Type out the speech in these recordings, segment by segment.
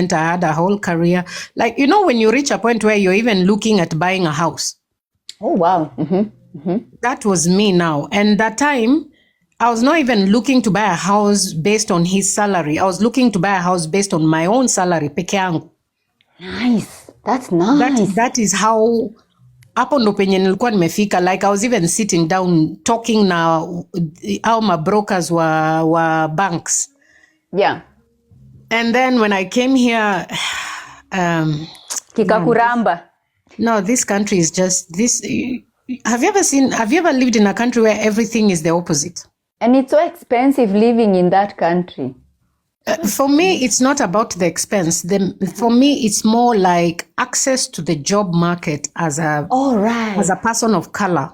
I had a whole career. Like, you know, when you reach a point where you're even looking at buying a house. Oh, wow. That was me now. And that time, I was not even looking to buy a house based on his salary. I was looking to buy a house based on my own salary, peke yangu. Nice. That's nice. That is how, hapo ndo penye nilikuwa nimefika. Like I was even sitting down talking na au ma brokers wa banks. Yeah. And then when I came here, Kikakuramba. No, this country is just this. Have you ever lived in a country where everything is the opposite? And it's so expensive living in that country. For me, it's not about the expense. For me, it's more like access to the job market as a person of color.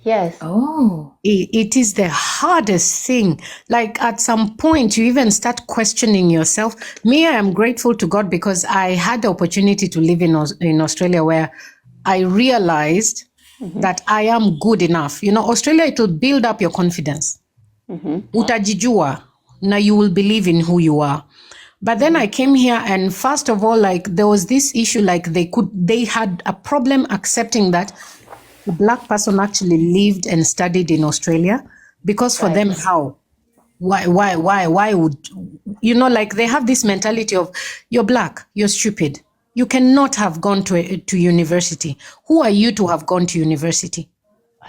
Yes. Oh. It is the hardest thing. Like at some point, you even start questioning yourself. Me, I am grateful to God because I had the opportunity to live in Australia where I realized that I am good enough. You know, Australia, it will build up your confidence. Utajijua, na you will believe in who you are. But then I came here and first of all, like there was this issue, like they had a problem accepting that a Black person actually lived and studied in Australia because for them, how? Why would, you know, like they have this mentality of you're Black, you're stupid. You cannot have gone to university. Who are you to have gone to university?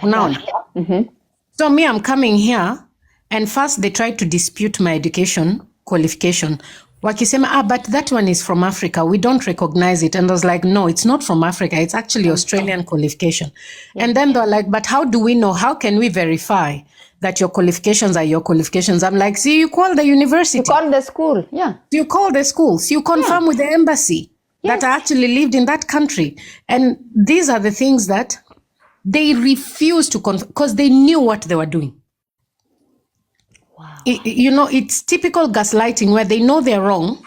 Now, so me, I'm coming here and first they tried to dispute my education qualification. Wakisema, but that one is from Africa. We don't recognize it. And I was like, no, it's not from Africa. It's actually Australian qualification. And then they're like, but how do we know? How can we verify that your qualifications are your qualifications? I'm like, see, you call the university. You call the school, yeah. You call the schools. You confirm with the embassy that I actually lived in that country. And these are the things that they refused to confirm because they knew what they were doing. Wow. You know, it's typical gaslighting where they know they're wrong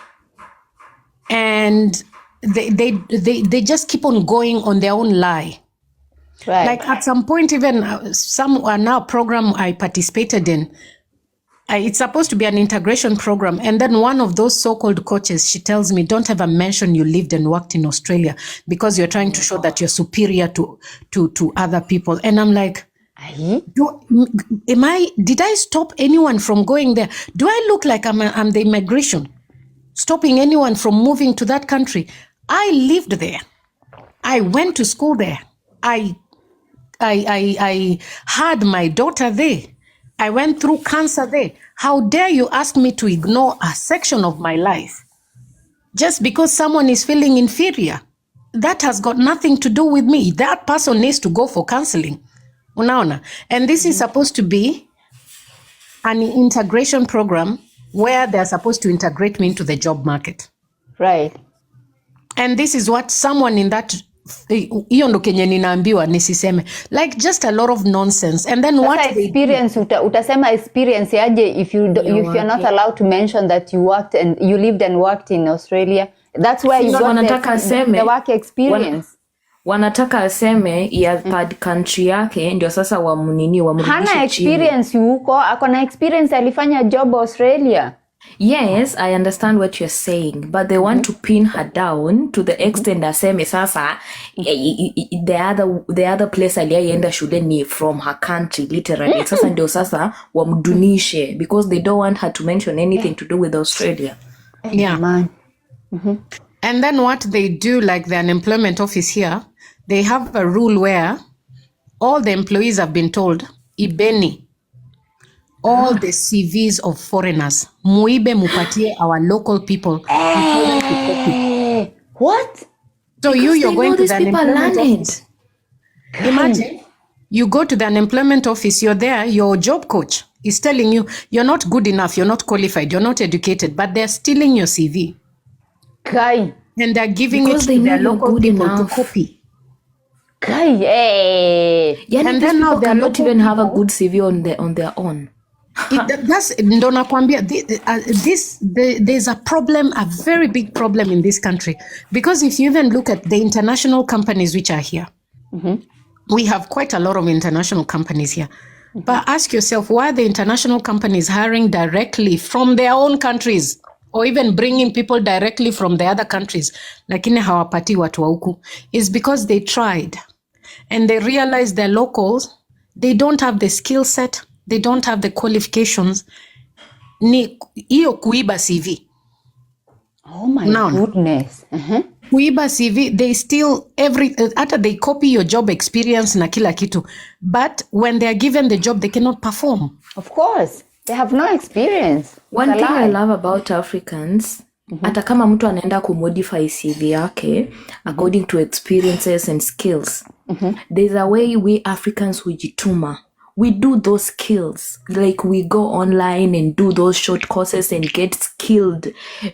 and they just keep on going on their own lie. Right. Like at some point, even some are now program I participated in. It's supposed to be an integration program. And then one of those so-called coaches, she tells me, don't ever mention you lived and worked in Australia because you're trying to show that you're superior to other people. And I'm like, did I stop anyone from going there? Do I look like I'm the immigration, stopping anyone from moving to that country? I lived there. I went to school there. I had my daughter there. I went through cancer there. How dare you ask me to ignore a section of my life just because someone is feeling inferior? That has got nothing to do with me. That person needs to go for counseling. Unaona? And this is supposed to be an integration program where they're supposed to integrate me into the job market. Right. And this is what someone in that hiyo ndo kenye ninaambiwa nisiseme, like just a lot of nonsense. And then what experience utasema experience yaje if you're not allowed to mention that you lived and worked in Australia. That's where you got the work experience. Wanataka aseme ya third country yake ndio sasa wamrudishe hana experience huko, akona experience alifanya job Australia. Yes, I understand what you're saying, but they want to pin her down to the extent aseme sasa the other place aliyeenda shule ni from her country literally. Sasa ndio sasa wamdunishe because they don't want her to mention anything to do with Australia. Yeah, man. And then what they do, like the unemployment office here, they have a rule where all the employees have been told, ibeni all the CVs of foreigners, muibe mupatie our local people. What? So you're going to the unemployment office. Imagine, you go to the unemployment office, you're there, your job coach is telling you, you're not good enough, you're not qualified, you're not educated, but they're stealing your CV. Kai. And they're giving it to their local people to copy. Kai, yeah, and then now they not even have a good CV on their own. That's ndo nakwambia, there's a problem, a very big problem in this country, because if you even look at the international companies which are here, we have quite a lot of international companies here. But ask yourself, why are the international companies hiring directly from their own countries? or even bringing people directly from the other countries, lakini hawapati watu wa huku, is because they tried and they realized the locals, they don't have the skill set, they don't have the qualifications. Ni hiyo kuiba CV. Oh my goodness. Kuiba CV, they still hata they copy your job experience na kila kitu, but when they are given the job they cannot perform. Of course, they have no experience. One thing I love about Africans, hata kama mtu anaenda kumodify CV yake according to experiences and skills, there's a way we Africans hujituma. We do those skills, like we go online and do those short courses and get skilled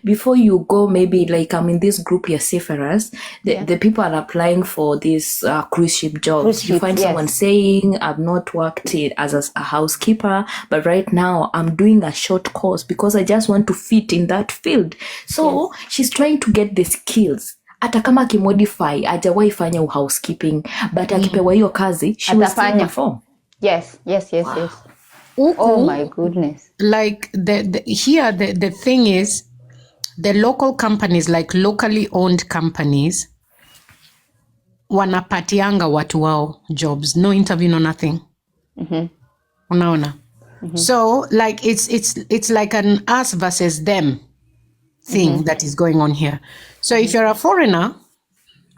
before you go. Maybe like I'm in this group here, Seferas, the people are applying for these cruise ship jobs. You find someone saying, I've not worked as a housekeeper, but right now I'm doing a short course because I just want to fit in that field. So she's trying to get the skills. Hata kama akimodify, hajawahi fanya housekeeping, but akipewa hiyo kazi, she will still perform. Yes. Oh my goodness. Like the thing is, the local companies, like locally owned companies, wanapatianga watu wao jobs, no interview, no nothing. Unaona? So like it's like an us versus them thing that is going on here. So if you're a foreigner,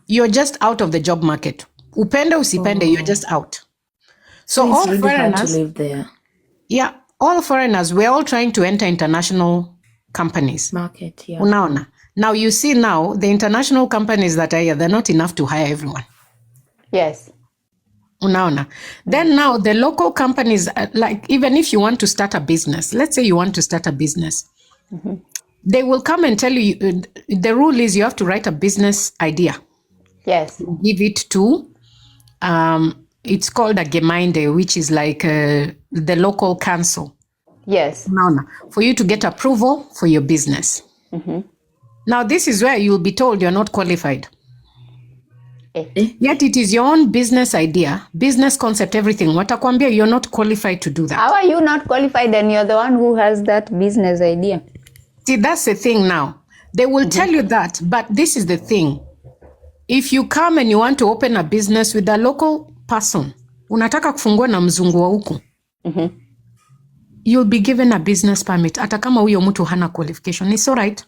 you're just out of the job market. Upende usipende, you're just out. So all really foreigners, hard to live there. Yeah, all foreigners, we're all trying to enter international companies. Market, yeah. Unaona. Now you see now, the international companies that are here, they're not enough to hire everyone. Yes. Unaona. Then now the local companies, like even if you want to start a business, let's say you want to start a business, they will come and tell you, the rule is you have to write a business idea. Yes. Give it to, it's called a Gemeinde, which is like the local council. Yes. For you to get approval for your business. Now, this is where you'll be told you're not qualified. Yet it is your own business idea, business concept, everything. Watakwambia you're not qualified to do that. How are you not qualified and you're the one who has that business idea? See, that's the thing now. They will tell you that, but this is the thing. If you come and you want to open a business with a local person, unataka kufungua na mzungu wa huku, you'll be given a business permit. Hata kama huyo mtu hana qualification, it's all right.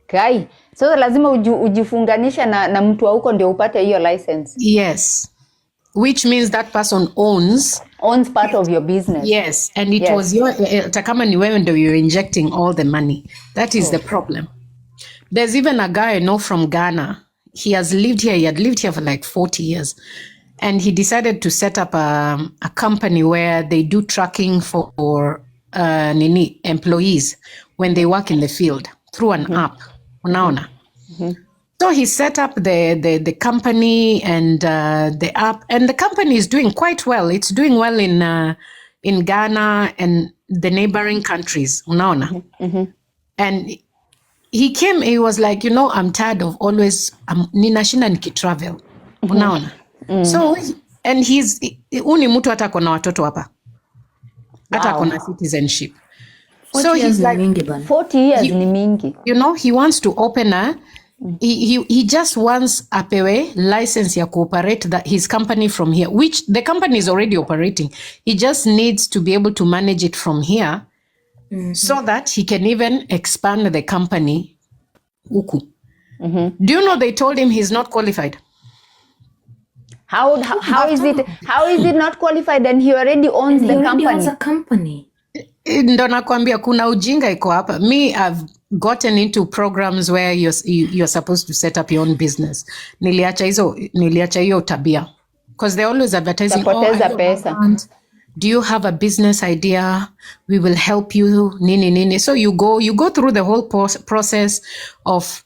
Okay. So lazima ujifunganisha na mtu wa huko ndio upate hiyo license. Yes. Which means that person owns part of your business. Yes. And it was your, hata kama ni wewe ndio you're injecting all the money. That is the problem. There's even a guy I know from Ghana. He had lived here for like 40 years. And he decided to set up a company where they do tracking for employees when they work in the field through an app. Unaona? So he set up the company and the app, and the company is doing quite well. It's doing well in Ghana and the neighboring countries. Unaona? And he was like, I'm tired of always ninashinda nikitravel. Unaona? So, and uni mtu hata kona watoto hapa. Hata kona citizenship. 40 so years he's like, mingi bana. 40 years ni mingi. He wants to open he just wants apewe license ya cooperate his company from here, which the company is already operating. He just needs to be able to manage it from here so that he can even expand the company huku. Do you know they told him he's not qualified? How is it not qualified and he already owns the company? He already owns a company. Ndo nakwambia kuna ujinga iko hapa. Me, I've gotten into programs where you're supposed to set up your own business. Niliacha hiyo tabia. Because they're always advertising, do you have a business idea? We will help you, nini. So you go through the whole process of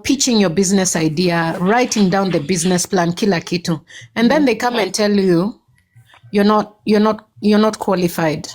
pitching your business idea, writing down the business plan, kila kitu. And then they come and tell you, you're not qualified.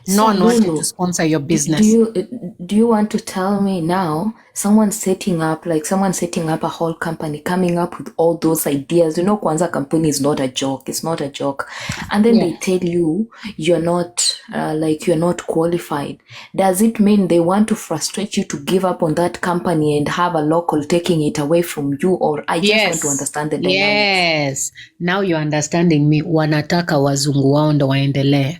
No one wants to sponsor your business. Do you want to tell me now, someone setting up a whole company, coming up with all those ideas, Kwanza company is not a joke. It's not a joke. And then they tell you, you're not like you're not qualified, does it mean they want to frustrate you to give up on that company and have a local taking it away from you? Or I just want to understand the dynamics. Yes, now you're understanding me. Wanataka wazungu wao ndo waendelee,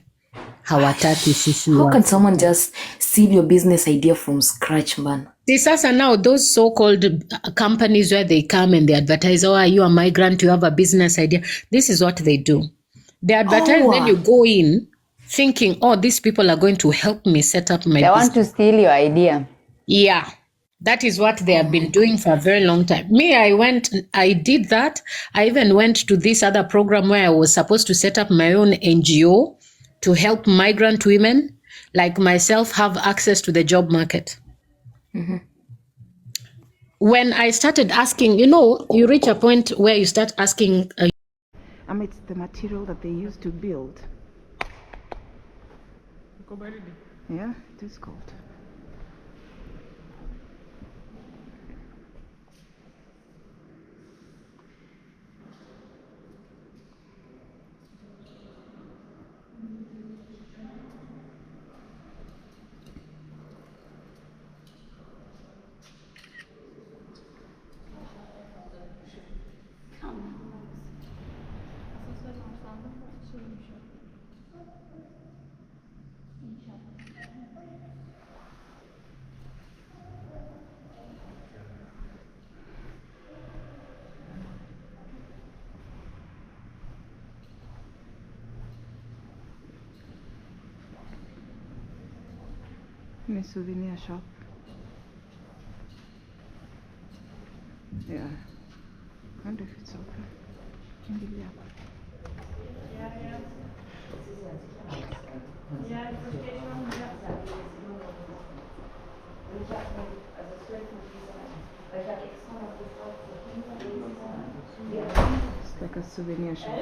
hawataki sisi. How can someone just steal your business idea from scratch, man? See, sasa now those so-called companies where they come and they advertise, oh, are you a migrant? You have a business idea. This is what they do. They advertise, then you go in thinking, oh, these people are going to help me set up my business. They want to steal your idea. Yeah, that is what they have been doing for a very long time. Me, I did that. I even went to this other program where I was supposed to set up my own NGO to help migrant women like myself have access to the job market. Mm-hmm. When I started asking, you reach a point where you start asking. It's the material that they use to build. Yeah, it is cold. In a souvenir shop. Yeah. I wonder if it's open. Maybe, yeah. It's like a souvenir shop.